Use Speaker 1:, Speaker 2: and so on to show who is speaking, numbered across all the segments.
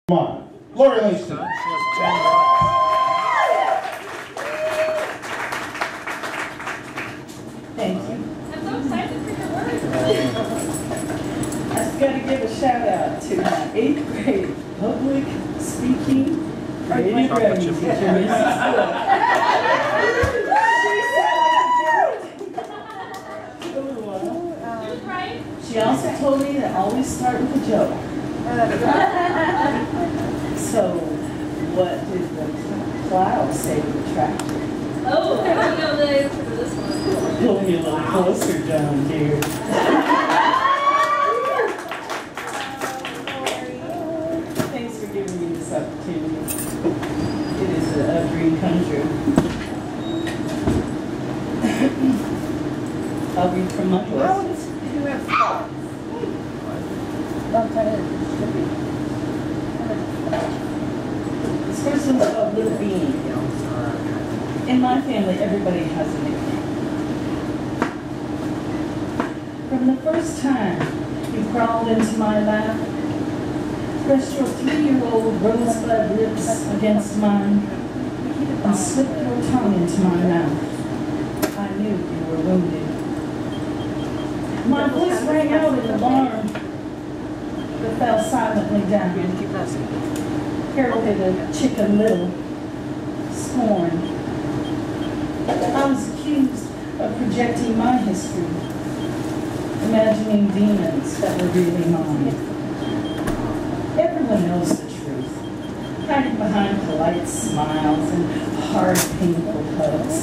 Speaker 1: Come on, Lauri Langston.
Speaker 2: Thank you.
Speaker 3: I'm so excited for your work.
Speaker 2: I just got to give a shout out to my 8th grade public speaking creative writing teacher, Mrs.
Speaker 3: Right?
Speaker 2: She also told me to always start with a joke. So, what did the cloud say to the tractor?
Speaker 3: Oh, I don't know the answer to this one.
Speaker 2: Pull me a little closer, John, dear. Thanks for giving me this opportunity. It is a dream come true. I'll read from my book. This first one's called Little Bean. In my family, everybody has a nickname. From the first time you crawled into my lap, pressed your 3-year-old rosebud lips against mine, and slipped your tongue into my mouth, I knew you were wounded. My voice rang out in alarm, but fell silently down, heralded a Chicken Little, scorn. I was accused of projecting my history, imagining demons that were really mine. Everyone knows the truth, hiding behind polite smiles and hard, painful hugs.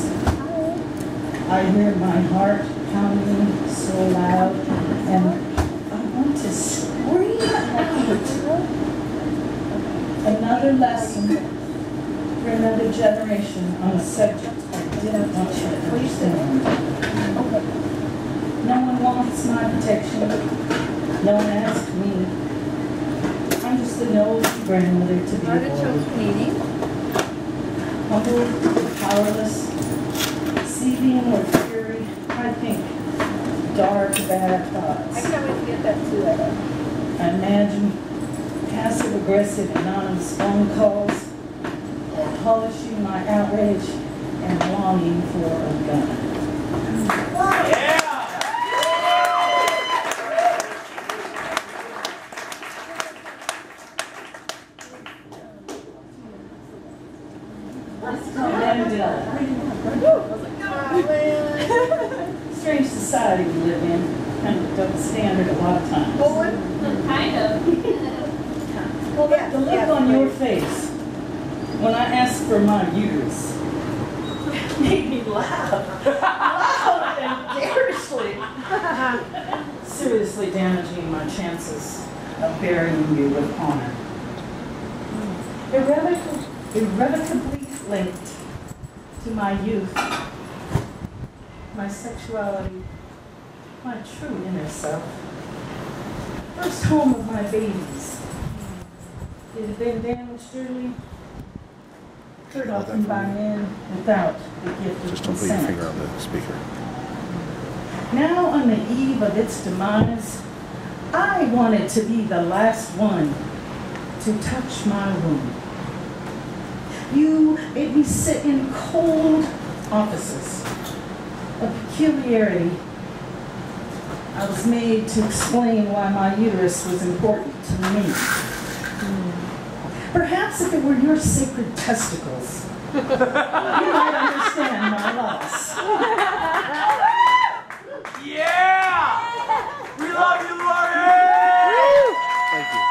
Speaker 2: I hear my heart pounding so loud, and I want to scream out. Another lesson for another generation on a subject I didn't want you to understand. No one wants my protection. No one asked me. I'm just the nosy grandmother to be avoided. Humble, powerless, seething with fury, I think dark, bad thoughts.
Speaker 3: I can't wait to get that too.
Speaker 2: I imagine passive-aggressive anonymous phone calls, polishing my outrage and longing for a gun. Strange society we live in, kind of double standard a lot of times.
Speaker 3: Kind of.
Speaker 2: Well, the look on your face when I asked for my uterus made me laugh, loud and garishly, seriously damaging my chances of burying you with honor. Irrevocably linked to my youth, my sexuality, my true inner self. First home of my babies. It had been damaged early, hurt often by men without the gift of
Speaker 4: Just don't put your
Speaker 2: consent.
Speaker 4: finger on the speaker.
Speaker 2: Now on the eve of its demise, I wanted to be the last one to touch my wound. You made me sit in cold offices, a peculiarity. I was made to explain why my uterus was important to me. Perhaps if it were your sacred testicles, you might understand my loss.
Speaker 5: Yeah! We love you, Lauri!
Speaker 4: Thank you.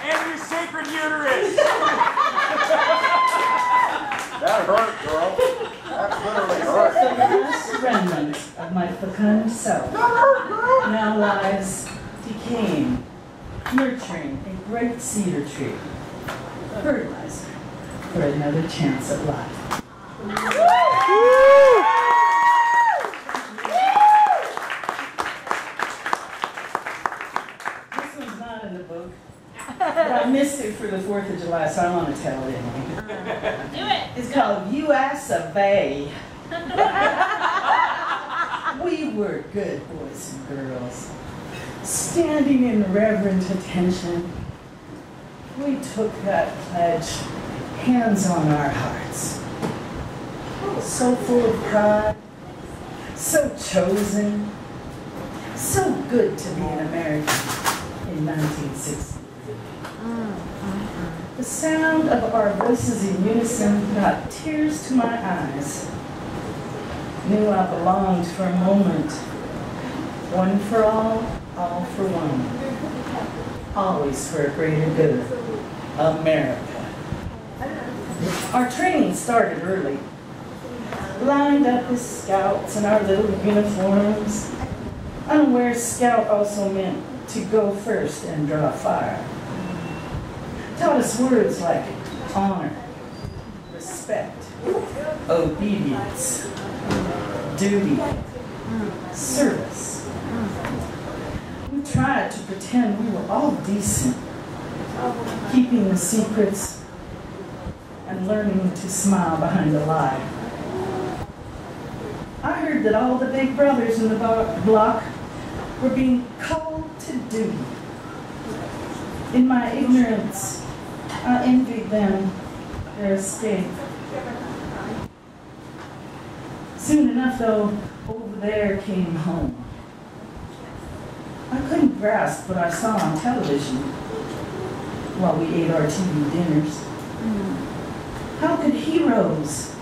Speaker 5: And your sacred uterus!
Speaker 1: That hurt, girl. That literally
Speaker 2: The
Speaker 1: hurt.
Speaker 2: last remnant of my fecund self now lies decaying, nurturing a great cedar tree, fertilizer for another chance at life. This one's not in the book, but I missed it for the 4th of July, so I want to tell it anyway.
Speaker 3: Do it.
Speaker 2: It's called U.S.A. We were good boys and girls, standing in reverent attention, we took that pledge, hands on our hearts. So full of pride, so chosen, so good to be an American in 1960. The sound of our voices in unison brought tears to my eyes. Knew I belonged for a moment. One for all for one. Always for a greater good. America. Our training started early. Lined up as scouts in our little uniforms. Unaware scout also meant to go first and draw fire. Taught us words like honor, respect, obedience, duty, service. We tried to pretend we were all decent, keeping the secrets and learning to smile behind a lie. I heard that all the big brothers in the block were being called to duty. In my ignorance, I envied them their escape. Soon enough, though, over there came home. I couldn't grasp what I saw on television while we ate our TV dinners. How could heroes,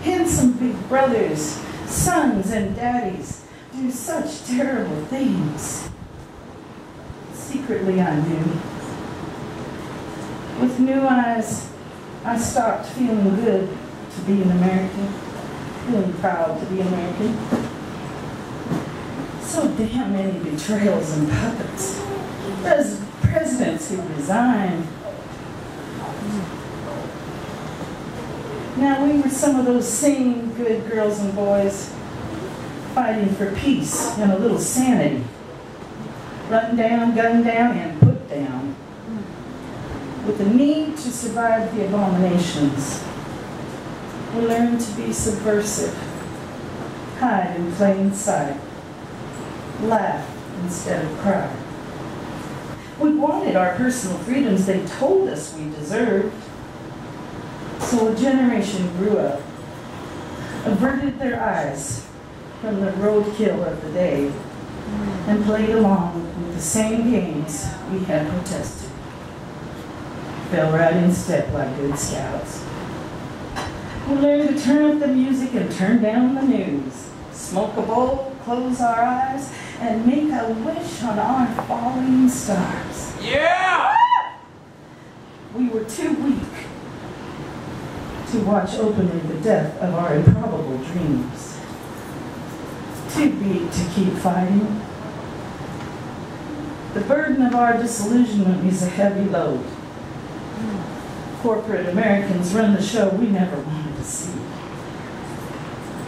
Speaker 2: handsome big brothers, sons and daddies, do such terrible things? Secretly, I knew. With new eyes, I stopped feeling good to be an American, feeling proud to be American. So damn many betrayals and puppets. Presidents who resigned. Now we were some of those same good girls and boys fighting for peace and a little sanity. Run down, gun down, and put down. With the need to survive the abominations, we learned to be subversive, hide in plain sight, laugh instead of cry. We wanted our personal freedoms they told us we deserved. So a generation grew up, averted their eyes from the roadkill of the day, and played along with the same games we had protested. Fell right in step like good scouts. We learned to turn up the music and turn down the news, smoke a bowl, close our eyes, and make a wish on our falling stars.
Speaker 5: Yeah!
Speaker 2: We were too weak to watch openly the death of our improbable dreams. Too weak to keep fighting. The burden of our disillusionment is a heavy load. Corporate Americans run the show we never wanted to see.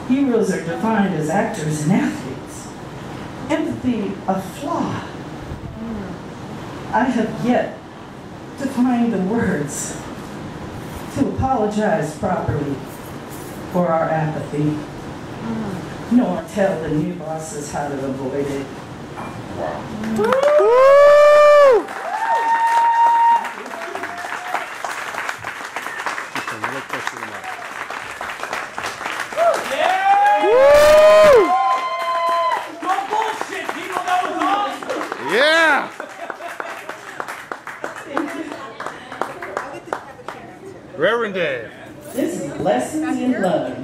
Speaker 2: Heroes are defined as actors and athletes. Empathy a flaw. I have yet to find the words to apologize properly for our apathy, nor tell the new bosses how to avoid it.
Speaker 4: Yeah! Reverend Dave.
Speaker 2: This is Lessons in Loving.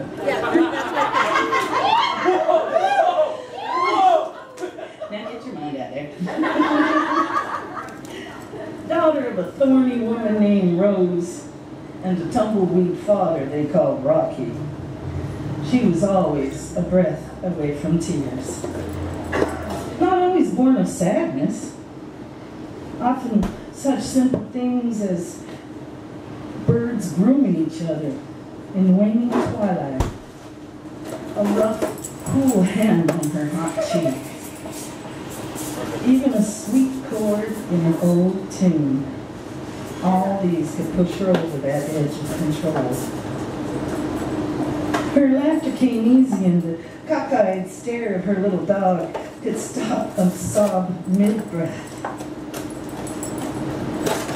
Speaker 2: Now get your mind out there. Daughter of a thorny woman named Rose and a tumbleweed father they called Rocky. She was always a breath away from tears. Not always born of sadness. Often such simple things as birds grooming each other in waning twilight. A rough, cool hand on her hot cheek. Even a sweet chord in an old tune. All these could push her over that edge of control. Her laughter came easy, and the cockeyed stare of her little dog could stop a sob mid-breath.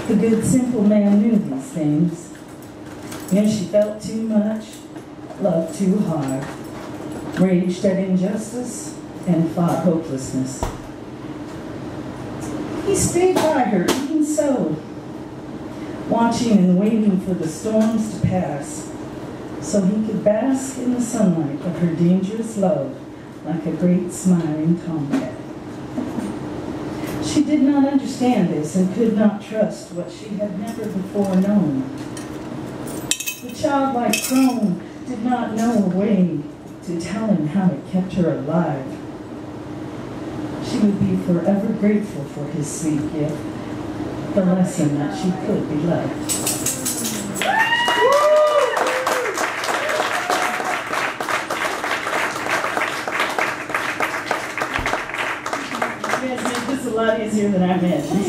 Speaker 2: The good, simple man knew these things. Knew she felt too much, loved too hard, raged at injustice, and fought hopelessness. He stayed by her even so, watching and waiting for the storms to pass, so he could bask in the sunlight of her dangerous love like a great smiling tomcat. She did not understand this and could not trust what she had never before known. The childlike crone did not know a way to tell him how it kept her alive. She would be forever grateful for his sweet gift, the lesson that she could be loved. You guys made this a lot easier than I imagined.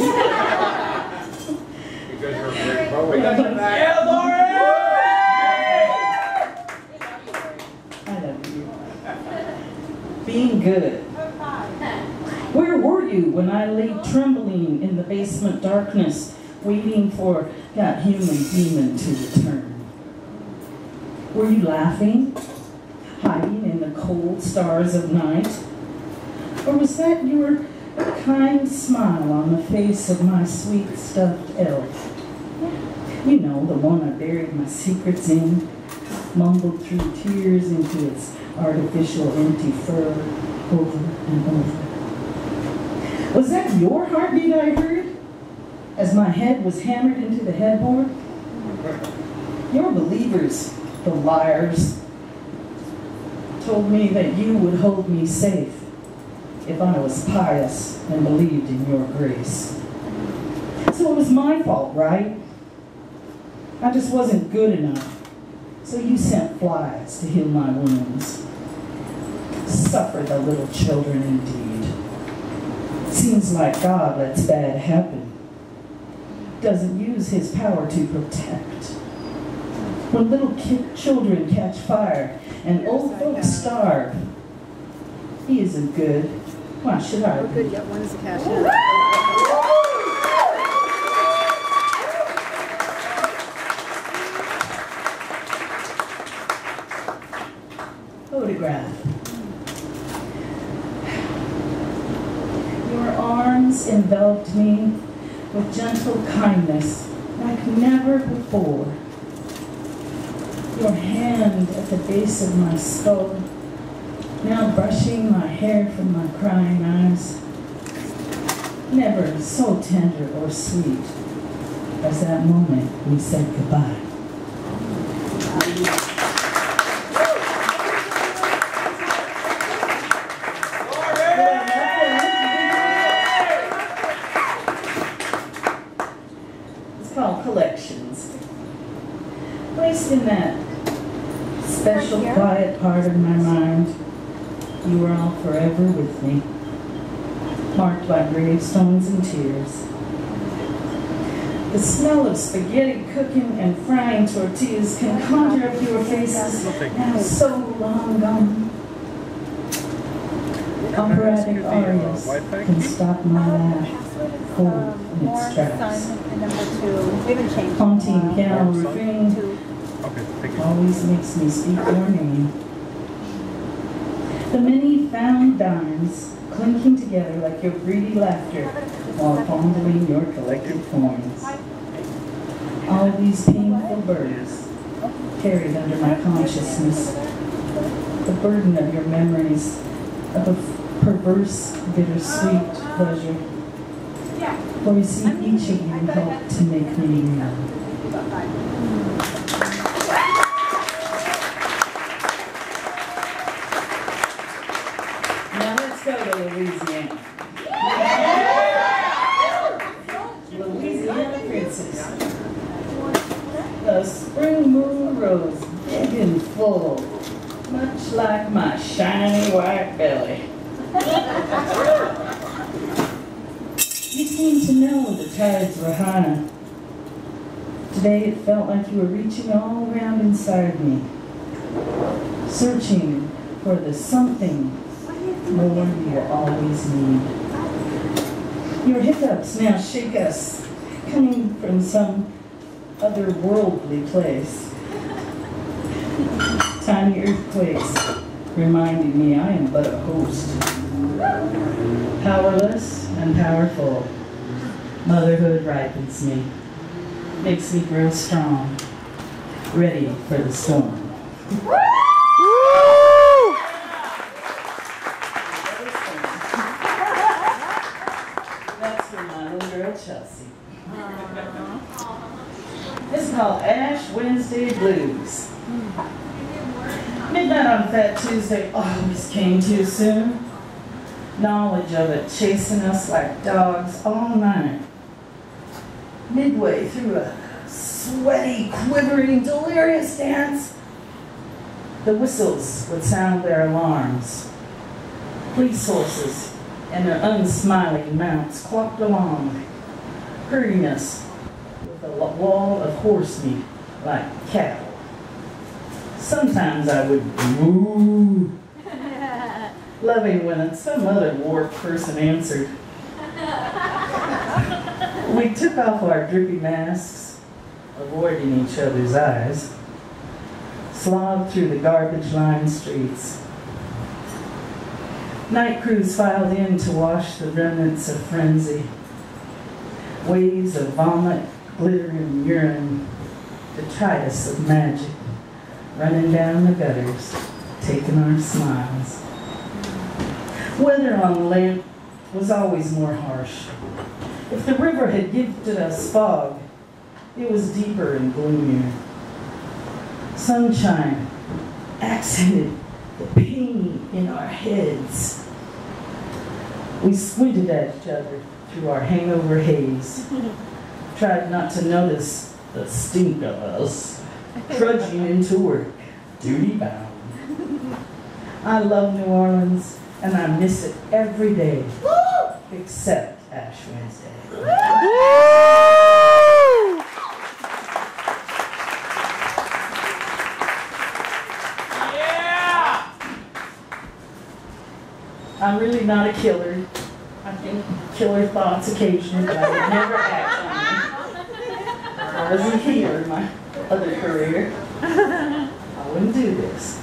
Speaker 1: Because you're a great poet.
Speaker 5: Yeah, Lauri!
Speaker 2: I love you. Being good. Where were you when I lay trembling in the basement darkness, waiting for that human demon to return? Were you laughing, hiding in the cold stars of night? Or was that your kind smile on the face of my sweet stuffed elf? You know, the one I buried my secrets in, mumbled through tears into its artificial empty fur over and over. Was that your heartbeat I heard as my head was hammered into the headboard? Your believers, the liars, told me that you would hold me safe if I was pious and believed in your grace. So it was my fault, right? I just wasn't good enough. So you sent flies to heal my wounds. Suffer the little children indeed. Seems like God lets bad happen. Doesn't use his power to protect. When little children catch fire and old folks starve, he isn't good. Why should I?
Speaker 6: Good, you got one as a cash.
Speaker 2: Photograph. Your arms enveloped me with gentle kindness like never before. Your hand at the base of my skull, now brushing my hair from my crying eyes. Never so tender or sweet as that moment we said goodbye. It's called Collections. Placed in that special quiet part of my mind, you are all forever with me, marked by gravestones and tears. The smell of spaghetti cooking and frying tortillas can conjure up your faces now so long gone. Operatic arias can stop my laugh cold in its tracks. Haunting piano refrain always makes me speak your name. The many found dimes clinking together like your greedy laughter while fondling your collected coins. All these painful burdens carried under my consciousness, the burden of your memories of a perverse, bittersweet pleasure. For you see, each of you helped to make me real. Now let's go to Louisiana. Louisiana princess. The spring moon rose big and full, much like my shiny white belly. You seemed to know the tides were high. Today it felt like you were reaching all around inside me, searching for the something more you will always need. Your hiccups now shake us coming from some otherworldly place. Tiny earthquakes reminding me I am but a host. Powerless and powerful, motherhood ripens me, makes me grow strong, ready for the storm. That's for my little girl Chelsea. This is called Ash Wednesday Blues. Midnight on Fat Tuesday always came too soon. Knowledge of it chasing us like dogs all night. Midway through a sweaty, quivering, delirious dance, the whistles would sound their alarms. Police horses and their unsmiling mounts clocked along, hurrying us with a wall of horse meat like cattle. Sometimes I would moo, loving when some other warped person answered. We took off our drippy masks, avoiding each other's eyes, slogged through the garbage-lined streets. Night crews filed in to wash the remnants of frenzy. Waves of vomit, glitter, and urine, detritus of magic, running down the gutters, taking our smiles. Weather on land was always more harsh. If the river had gifted us fog, it was deeper and gloomier. Sunshine accented the pain in our heads. We squinted at each other through our hangover haze, tried not to notice the stink of us, trudging into work, duty bound. I love New Orleans, and I miss it every day, except Ash Wednesday.
Speaker 5: Yeah!
Speaker 2: I'm really not a killer. I think killer thoughts occasionally, but I would never act on them. I wasn't here in my other career. I wouldn't do this.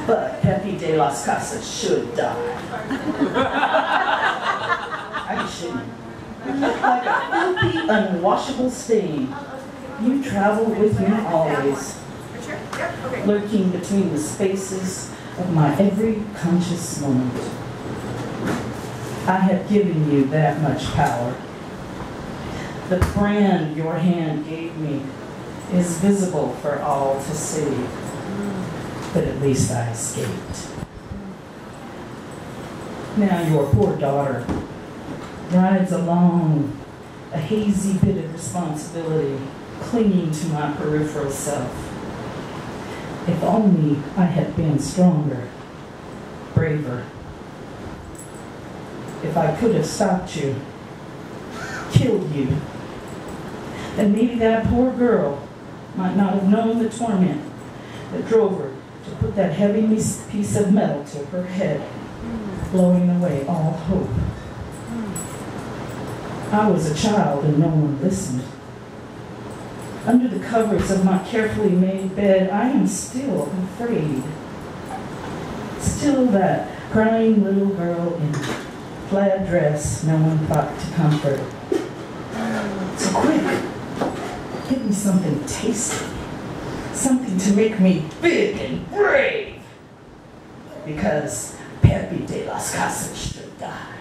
Speaker 2: But Pepe de las Casas should die. I shouldn't. Like a filthy, unwashable stain, you travel with me always, lurking between the spaces of my every conscious moment. I have given you that much power. The brand your hand gave me is visible for all to see. But at least I escaped. Now your poor daughter rides along, a hazy bit of responsibility clinging to my peripheral self. If only I had been stronger, braver. If I could have stopped you, killed you, then maybe that poor girl might not have known the torment that drove her to put that heavy piece of metal to her head, blowing away all hope. I was a child and no one listened. Under the covers of my carefully made bed, I am still afraid. Still that crying little girl in plaid dress no one thought to comfort. So quick, give me something tasty. Something to make me big and brave. Because Pepe de las Casas should die.